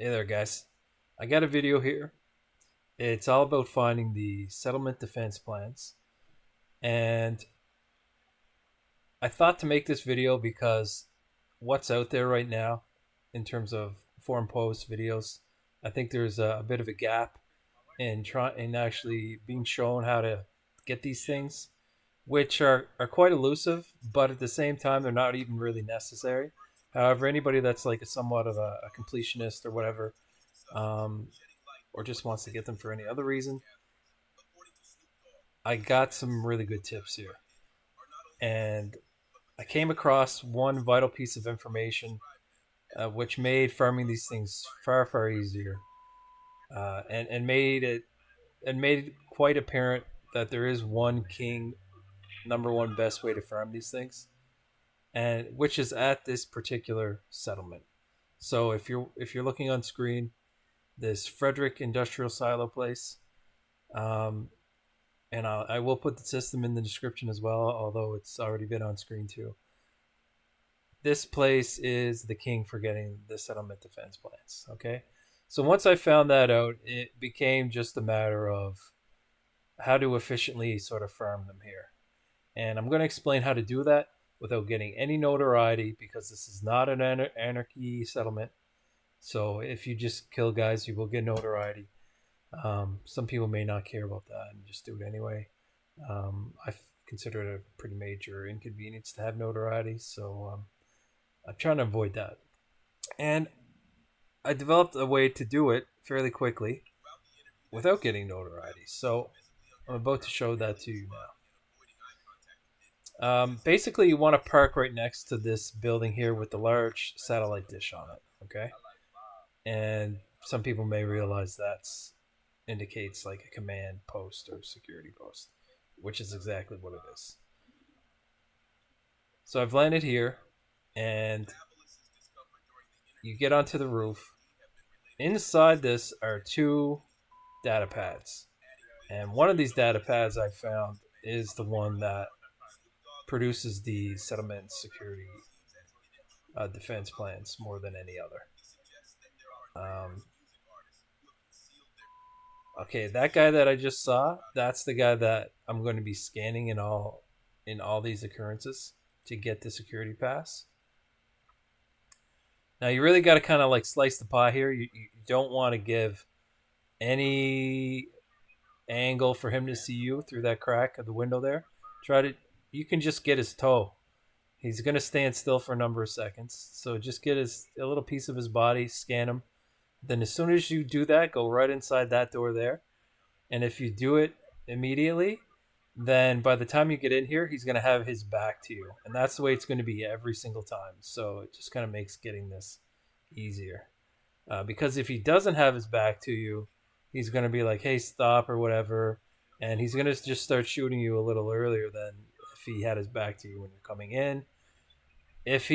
Hey there, guys. I got a video here. It's all about finding the settlement defense plans. And I thought to make this video because what's out there right now in terms of foreign post videos, I think there's a bit of a gap in actually being shown how to get these things, which are quite elusive, but at the same time, they're not even really necessary. However, anybody that's like a somewhat of a completionist or whatever, um, or just wants to get them for any other reason, I got some really good tips here. And I came across one vital piece of information which made farming these things far, far easier, and made it quite apparent that there is one king, number one best way to farm these things, and which is at this particular settlement. So if you're looking on screen, this Frederick Industrial Silo place, um, and I will put the system in the description as well, although it's already been on screen too. This place is the king for getting the settlement defense plans. Okay, so once I found that out, it became just a matter of how to efficiently sort of farm them here, and I'm going to explain how to do that without getting any notoriety because this is not an anarchy settlement. So if you just kill guys, you will get notoriety. Some people may not care about that and just do it anyway. I consider it a pretty major inconvenience to have notoriety, so I'm trying to avoid that. And I developed a way to do it fairly quickly without getting notoriety. So I'm about to show that to you now. Basically, you want to park right next to this building here with the large satellite dish on it. Okay, and some people may realize that indicates like a command post or security post, which is exactly what it is. So I've landed here, and you get onto the roof. Inside this are two data pads, and one of these data pads I found is the one that produces the settlement security defense plans more than any other. Um, okay, that guy that I just saw, that's the guy that I'm going to be scanning in all these occurrences to get the security pass. Now you really got to kind of like slice the pie here. You don't want to give any angle for him to see you through that crack of the window there. Try to You can just get his toe. He's gonna stand still for a number of seconds. So just get a little piece of his body, scan him. Then as soon as you do that, go right inside that door there. And if you do it immediately, then by the time you get in here, he's gonna have his back to you. And that's the way it's gonna be every single time. So it just kind of makes getting this easier. Because if he doesn't have his back to you, he's going to be like, hey, stop or whatever. And he's going to just start shooting you a little earlier than if he had his back to you when you're coming in. If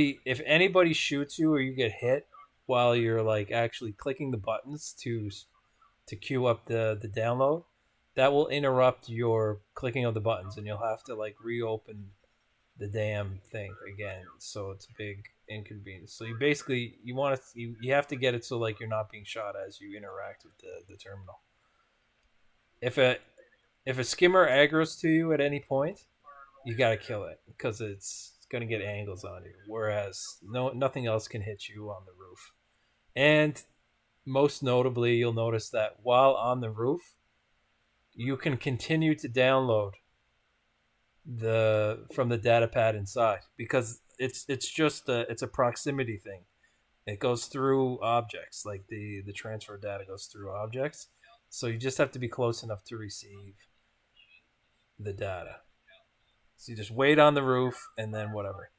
anybody shoots you or you get hit while you're like actually clicking the buttons to queue up the download, that will interrupt your clicking of the buttons and you'll have to like reopen the damn thing again. So it's a big inconvenience. So you have to get it so like you're not being shot as you interact with the terminal. If a if a skimmer aggroes to you at any point, you gotta kill it because it's gonna get angles on you. Whereas nothing else can hit you on the roof. And most notably, you'll notice that while on the roof, you can continue to download the from the data pad inside because it's a proximity thing. It goes through objects, like the transfer data goes through objects. So you just have to be close enough to receive the data. So you just wait on the roof and then whatever.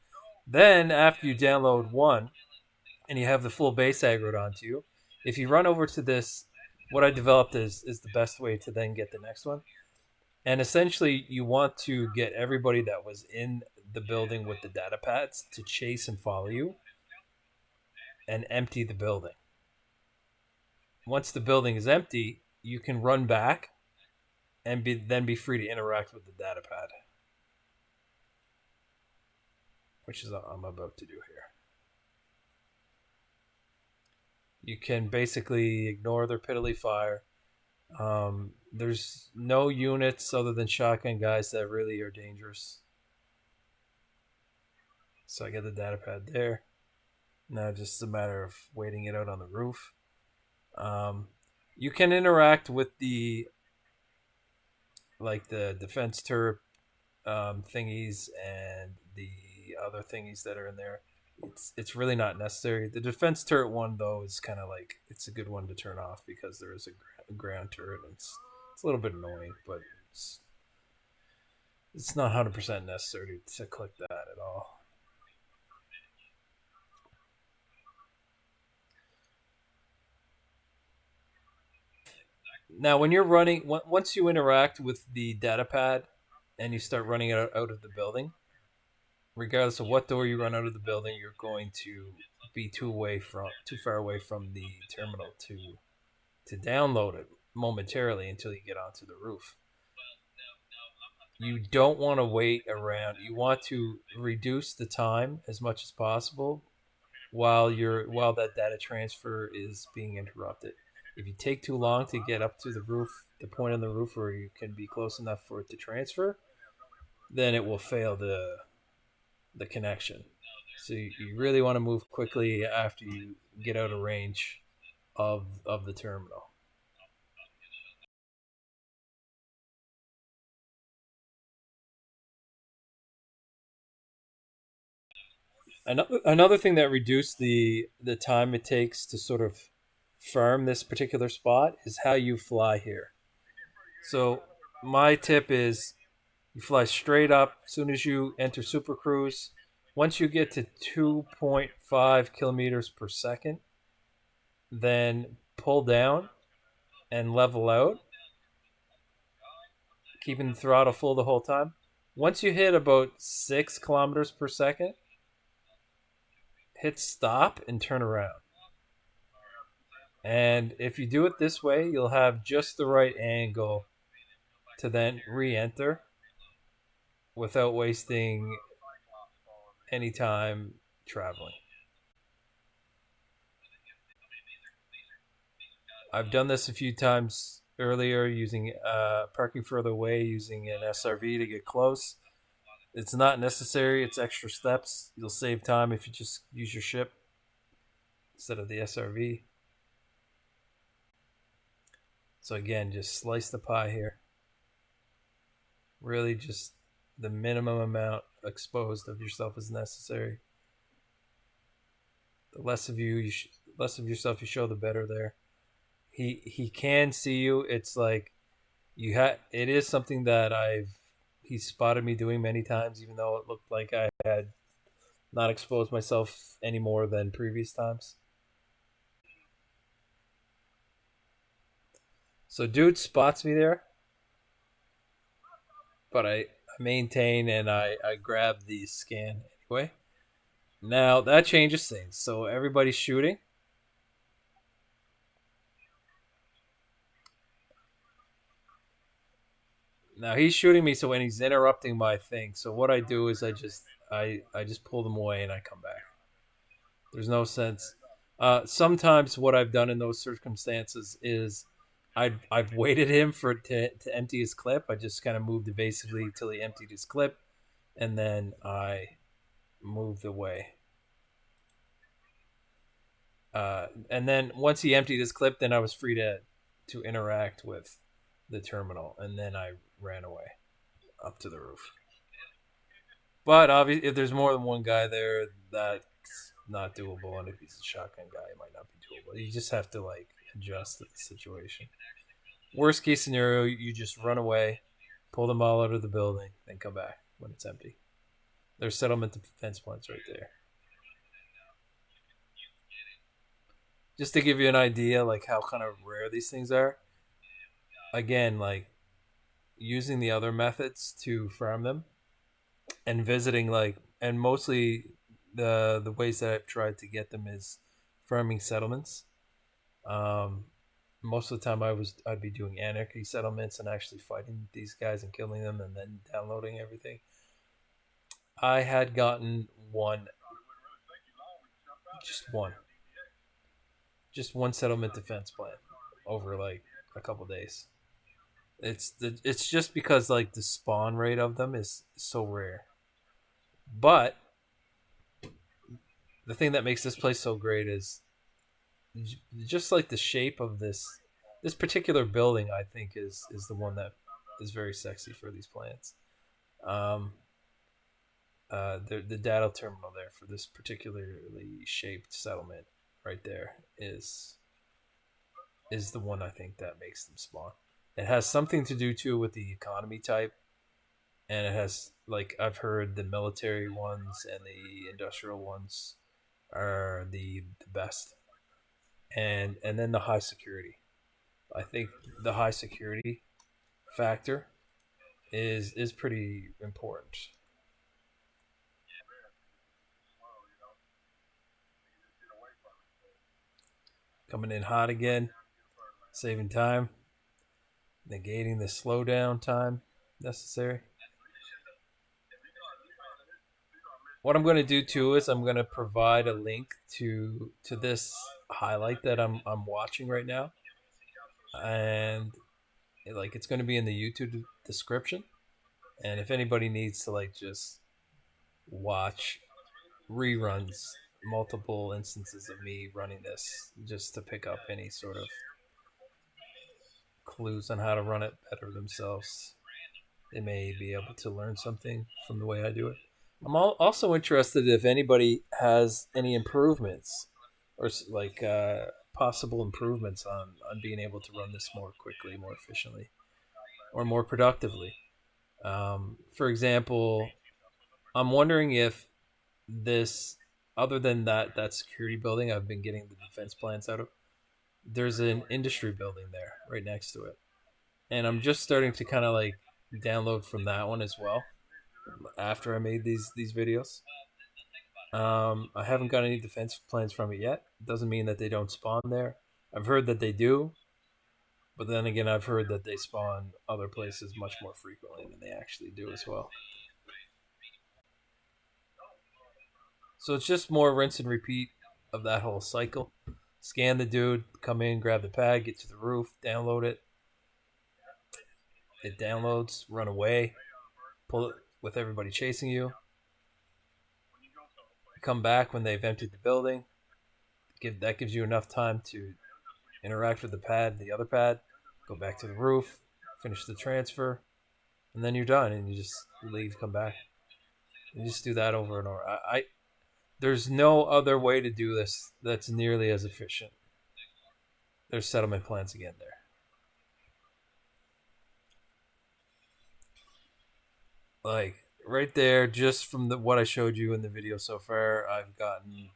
Then after you download one and you have the full base aggroed onto you, if you run over to this, what I developed is the best way to then get the next one. And essentially, you want to get everybody that was in the building with the data pads to chase and follow you and empty the building. Once the building is empty, you can run back and then be free to interact with the data pad, which is what I'm about to do here. You can basically ignore their piddly fire. There's no units other than shotgun guys that really are dangerous. So I get the data pad there. Now just a matter of waiting it out on the roof. Um, you can interact with the defense turret thingies and the other thingies that are in there. It's really not necessary. The defense turret one though is kind of like it's a good one to turn off because there is a ground turret. It's a little bit annoying, but it's not 100% necessary to click that at all. Now, when you're running, once you interact with the data pad and you start running it out of the building, regardless of what door you run out of the building, you're going to be too far away from the terminal to download it momentarily until you get onto the roof. You don't want to wait around. You want to reduce the time as much as possible while that data transfer is being interrupted. If you take too long to get up to the roof, the point on the roof where you can be close enough for it to transfer, then it will fail the connection. So you really want to move quickly after you get out of range of the terminal. Another thing that reduced the time it takes to sort of farm this particular spot is how you fly here. So my tip is you fly straight up as soon as you enter Super Cruise. Once you get to 2.5 kilometers per second, then pull down and level out, keeping the throttle full the whole time. Once you hit about 6 kilometers per second, hit stop and turn around. And if you do it this way, you'll have just the right angle to then re enter without wasting any time traveling. I've done this a few times earlier using parking further away using an SRV to get close. It's not necessary, it's extra steps. You'll save time if you just use your ship instead of the SRV. So, again, just slice the pie here. Really, just the minimum amount exposed of yourself is necessary. The less of less of yourself you show, the better. There, he can see you. It's like It is something that he spotted me doing many times, even though it looked like I had not exposed myself any more than previous times. So dude spots me there, but I maintain and I grab the scan anyway. Now that changes things. So everybody's shooting. Now he's shooting me, so when he's interrupting my thing, so what I do is I just pull them away and I come back. There's no sense. Sometimes what I've done in those circumstances is I've waited him to empty his clip. I just kind of moved evasively till he emptied his clip, and then I moved away. And then once he emptied his clip, then I was free to interact with the terminal, and then I ran away up to the roof. But obviously, if there's more than one guy there, that's not doable. And if he's a shotgun guy, it might not be doable. You just have to like adjust to the situation. Worst case scenario, you just run away, pull them all out of the building, then come back when it's empty. There's settlement defense points right there. Just to give you an idea, like how kind of rare these things are. Again, like using the other methods to farm them and visiting and mostly the ways that I've tried to get them is farming settlements. Um, Most of the time I'd be doing anarchy settlements and actually fighting these guys and killing them and then downloading everything. I had gotten one, just one, just one settlement defense plan over like a couple days. It's just because like the spawn rate of them is so rare. But the thing that makes this place so great is just like the shape of this particular building. I think is the one that is very sexy for these plants. Um, the data terminal there for this particularly shaped settlement right there is the one I think that makes them spawn. It has something to do too with the economy type, and it has like I've heard the military ones and the industrial ones are the best, and then the high security. I think the high security factor is pretty important. Coming in hot again, saving time, negating the slowdown time necessary. What I'm going to do too is I'm going to provide a link to this highlight that I'm watching right now, and like it's going to be in the YouTube description. And if anybody needs to like just watch reruns, multiple instances of me running this, just to pick up any sort of clues on how to run it better themselves, they may be able to learn something from the way I do it. I'm also interested if anybody has any improvements or like possible improvements on being able to run this more quickly, more efficiently, or more productively. For example, I'm wondering if this, other than that security building I've been getting the defense plans out of, there's an industry building there right next to it, and I'm just starting to kind of like download from that one as well after I made these videos. I haven't got any defense plans from it yet. Doesn't mean that they don't spawn there. I've heard that they do, but then again, I've heard that they spawn other places much more frequently than they actually do as well. So it's just more rinse and repeat of that whole cycle. Scan the dude, come in, grab the pad, get to the roof, download it. It downloads, run away, pull it with everybody chasing you. Come back when they've emptied the building. That gives you enough time to interact with the pad, the other pad, go back to the roof, finish the transfer, and then you're done. And you just leave, come back. You just do that over and over. There's no other way to do this that's nearly as efficient. There's settlement plans again there. Like right there, just from what I showed you in the video so far, I've gotten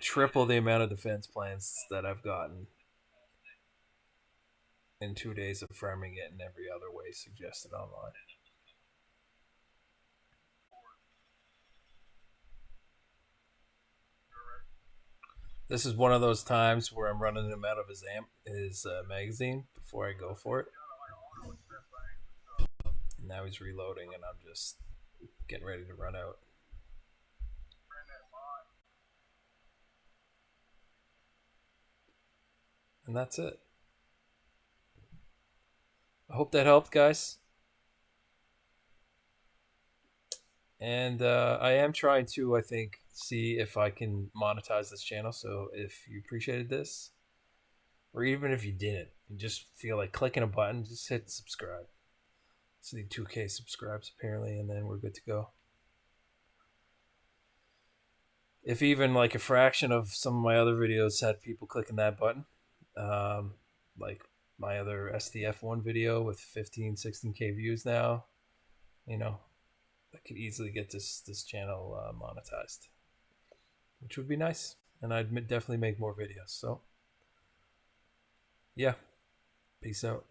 triple the amount of defense plans that I've gotten in 2 days of farming it in every other way suggested online. This is one of those times where I'm running him out of his magazine before I go for it. And now he's reloading, and I'm just getting ready to run out. And that's it. I hope that helped, guys. And I am trying to, I think, see if I can monetize this channel. So if you appreciated this, or even if you didn't, you just feel like clicking a button, just hit subscribe. Just need 2K subscribes apparently, and then we're good to go. If even like a fraction of some of my other videos had people clicking that button, like my other SDF1 video with 15, 16K views now, I could easily get this channel monetized, which would be nice, and I'd definitely make more videos. So, yeah, peace out.